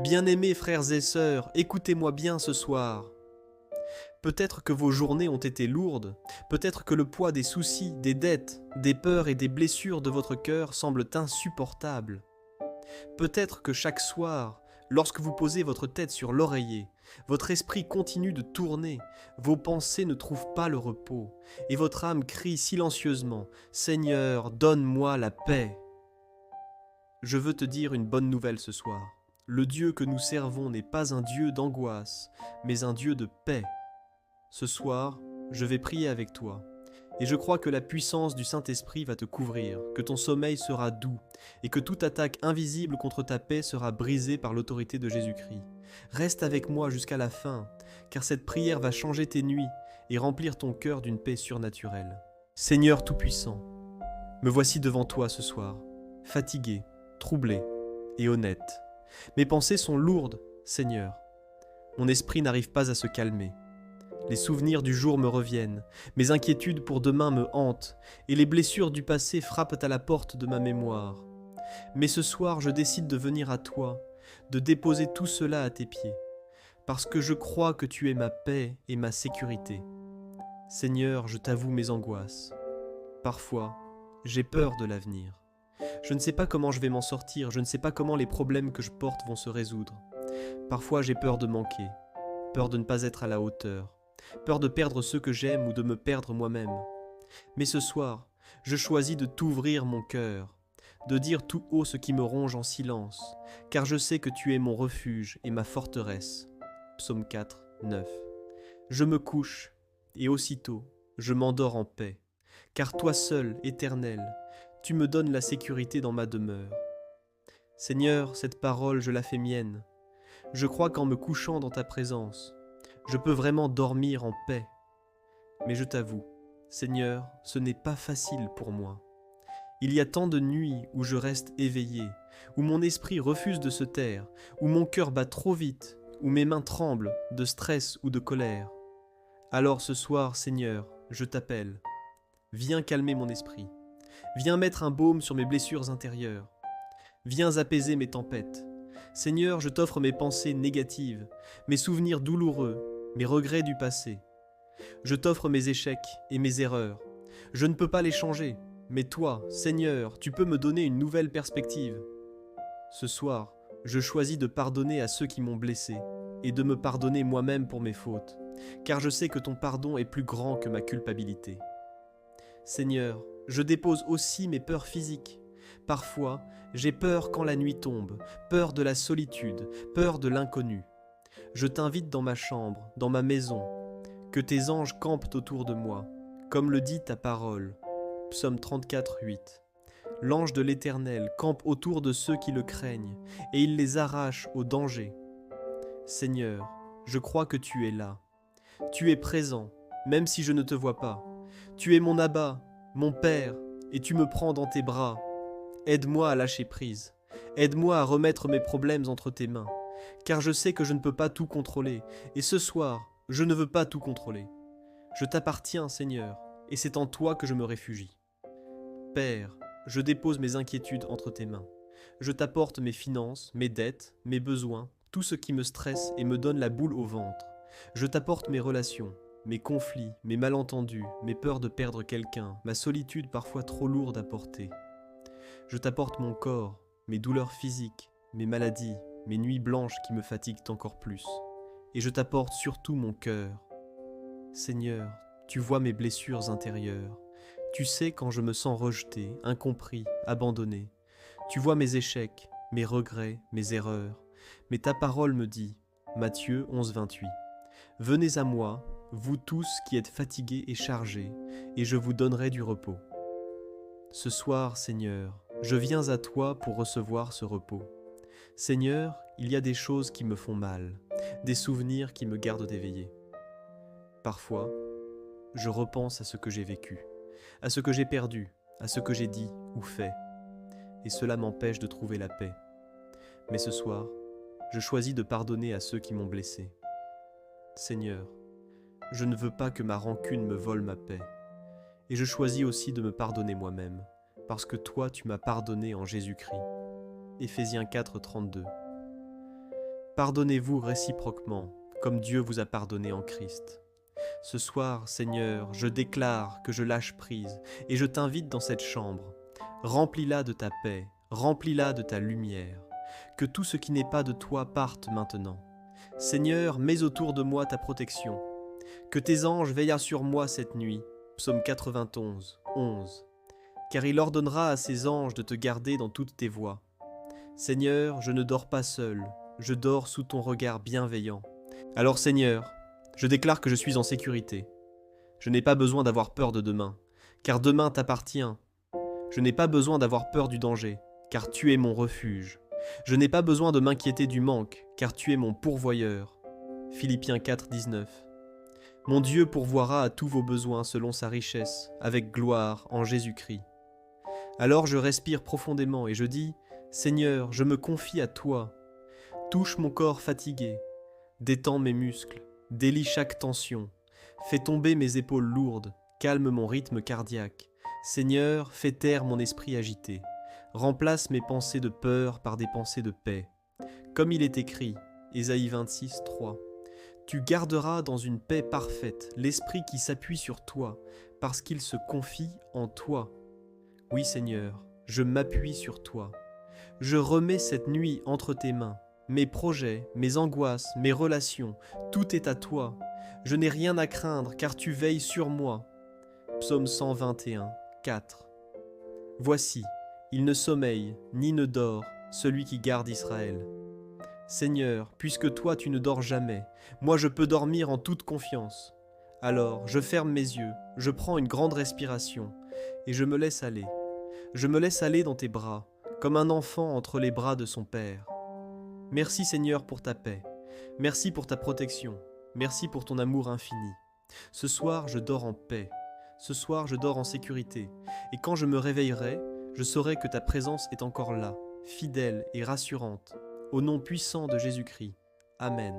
Bien-aimés frères et sœurs, écoutez-moi bien ce soir. Peut-être que vos journées ont été lourdes, peut-être que le poids des soucis, des dettes, des peurs et des blessures de votre cœur semblent insupportables. Peut-être que chaque soir, lorsque vous posez votre tête sur l'oreiller, votre esprit continue de tourner, vos pensées ne trouvent pas le repos, et votre âme crie silencieusement « Seigneur, donne-moi la paix !» Je veux te dire une bonne nouvelle ce soir. Le Dieu que nous servons n'est pas un Dieu d'angoisse, mais un Dieu de paix. Ce soir, je vais prier avec toi, et je crois que la puissance du Saint-Esprit va te couvrir, que ton sommeil sera doux, et que toute attaque invisible contre ta paix sera brisée par l'autorité de Jésus-Christ. Reste avec moi jusqu'à la fin, car cette prière va changer tes nuits et remplir ton cœur d'une paix surnaturelle. Seigneur Tout-Puissant, me voici devant toi ce soir, fatigué, troublé et honnête. Mes pensées sont lourdes, Seigneur. Mon esprit n'arrive pas à se calmer. Les souvenirs du jour me reviennent, mes inquiétudes pour demain me hantent, et les blessures du passé frappent à la porte de ma mémoire. Mais ce soir, je décide de venir à toi, de déposer tout cela à tes pieds, parce que je crois que tu es ma paix et ma sécurité. Seigneur, je t'avoue mes angoisses. Parfois, j'ai peur de l'avenir. Je ne sais pas comment je vais m'en sortir, je ne sais pas comment les problèmes que je porte vont se résoudre. Parfois j'ai peur de manquer, peur de ne pas être à la hauteur, peur de perdre ceux que j'aime ou de me perdre moi-même. Mais ce soir, je choisis de t'ouvrir mon cœur, de dire tout haut ce qui me ronge en silence, car je sais que tu es mon refuge et ma forteresse. Psaume 4, 9. Je me couche, et aussitôt, je m'endors en paix, car toi seul, Éternel, tu me donnes la sécurité dans ma demeure. Seigneur, cette parole, je la fais mienne. Je crois qu'en me couchant dans ta présence, je peux vraiment dormir en paix. Mais je t'avoue, Seigneur, ce n'est pas facile pour moi. Il y a tant de nuits où je reste éveillé, où mon esprit refuse de se taire, où mon cœur bat trop vite, où mes mains tremblent de stress ou de colère. Alors ce soir, Seigneur, je t'appelle. Viens calmer mon esprit. Viens mettre un baume sur mes blessures intérieures. Viens apaiser mes tempêtes. Seigneur, je t'offre mes pensées négatives, mes souvenirs douloureux, mes regrets du passé. Je t'offre mes échecs et mes erreurs. Je ne peux pas les changer, mais toi, Seigneur, tu peux me donner une nouvelle perspective. Ce soir, je choisis de pardonner à ceux qui m'ont blessé et de me pardonner moi-même pour mes fautes, car je sais que ton pardon est plus grand que ma culpabilité. Seigneur, je dépose aussi mes peurs physiques. Parfois, j'ai peur quand la nuit tombe, peur de la solitude, peur de l'inconnu. Je t'invite dans ma chambre, dans ma maison, que tes anges campent autour de moi, comme le dit ta parole. Psaume 34, 8. L'ange de l'Éternel campe autour de ceux qui le craignent, et il les arrache au danger. Seigneur, je crois que tu es là. Tu es présent, même si je ne te vois pas. Tu es mon Abba, mon Père, et tu me prends dans tes bras. Aide-moi à lâcher prise. Aide-moi à remettre mes problèmes entre tes mains, car je sais que je ne peux pas tout contrôler, et ce soir, je ne veux pas tout contrôler. Je t'appartiens, Seigneur, et c'est en toi que je me réfugie. Père, je dépose mes inquiétudes entre tes mains. Je t'apporte mes finances, mes dettes, mes besoins, tout ce qui me stresse et me donne la boule au ventre. Je t'apporte mes relations, mes conflits, mes malentendus, mes peurs de perdre quelqu'un, ma solitude parfois trop lourde à porter. Je t'apporte mon corps, mes douleurs physiques, mes maladies, mes nuits blanches qui me fatiguent encore plus. Et je t'apporte surtout mon cœur. Seigneur, tu vois mes blessures intérieures. Tu sais quand je me sens rejeté, incompris, abandonné. Tu vois mes échecs, mes regrets, mes erreurs. Mais ta parole me dit, Matthieu 11, 28, « Venez à moi, vous tous qui êtes fatigués et chargés, et je vous donnerai du repos. » Ce soir, Seigneur, je viens à toi pour recevoir ce repos. Seigneur, il y a des choses qui me font mal, des souvenirs qui me gardent éveillé. Parfois, je repense à ce que j'ai vécu, à ce que j'ai perdu, à ce que j'ai dit ou fait, et cela m'empêche de trouver la paix. Mais ce soir, je choisis de pardonner à ceux qui m'ont blessé. Seigneur, je ne veux pas que ma rancune me vole ma paix, et je choisis aussi de me pardonner moi-même, parce que toi tu m'as pardonné en Jésus-Christ. Éphésiens 4, 32. Pardonnez-vous réciproquement, comme Dieu vous a pardonné en Christ. Ce soir, Seigneur, je déclare que je lâche prise et je t'invite dans cette chambre. Remplis-la de ta paix, remplis-la de ta lumière. Que tout ce qui n'est pas de toi parte maintenant. Seigneur, mets autour de moi ta protection. Que tes anges veillent sur moi cette nuit. Psaume 91, 11. Car il ordonnera à ses anges de te garder dans toutes tes voies. Seigneur, je ne dors pas seul, je dors sous ton regard bienveillant. Alors Seigneur, je déclare que je suis en sécurité. Je n'ai pas besoin d'avoir peur de demain, car demain t'appartient. Je n'ai pas besoin d'avoir peur du danger, car tu es mon refuge. Je n'ai pas besoin de m'inquiéter du manque, car tu es mon pourvoyeur. Philippiens 4, 19. Mon Dieu pourvoira à tous vos besoins selon sa richesse, avec gloire en Jésus-Christ. Alors je respire profondément et je dis, Seigneur, je me confie à toi. Touche mon corps fatigué, détends mes muscles, délie chaque tension, fais tomber mes épaules lourdes, calme mon rythme cardiaque. Seigneur, fais taire mon esprit agité. Remplace mes pensées de peur par des pensées de paix. Comme il est écrit, Ésaïe 26, 3. Tu garderas dans une paix parfaite l'esprit qui s'appuie sur toi, parce qu'il se confie en toi. Oui Seigneur, je m'appuie sur toi. Je remets cette nuit entre tes mains. Mes projets, mes angoisses, mes relations, tout est à toi. Je n'ai rien à craindre car tu veilles sur moi. Psaume 121, 4. Voici, il ne sommeille ni ne dort, celui qui garde Israël. Seigneur, puisque toi tu ne dors jamais, moi je peux dormir en toute confiance. Alors je ferme mes yeux, je prends une grande respiration, et je me laisse aller. Je me laisse aller dans tes bras, comme un enfant entre les bras de son père. Merci Seigneur pour ta paix, merci pour ta protection, merci pour ton amour infini. Ce soir je dors en paix, ce soir je dors en sécurité, et quand je me réveillerai, je saurai que ta présence est encore là, fidèle et rassurante. Au nom puissant de Jésus-Christ. Amen.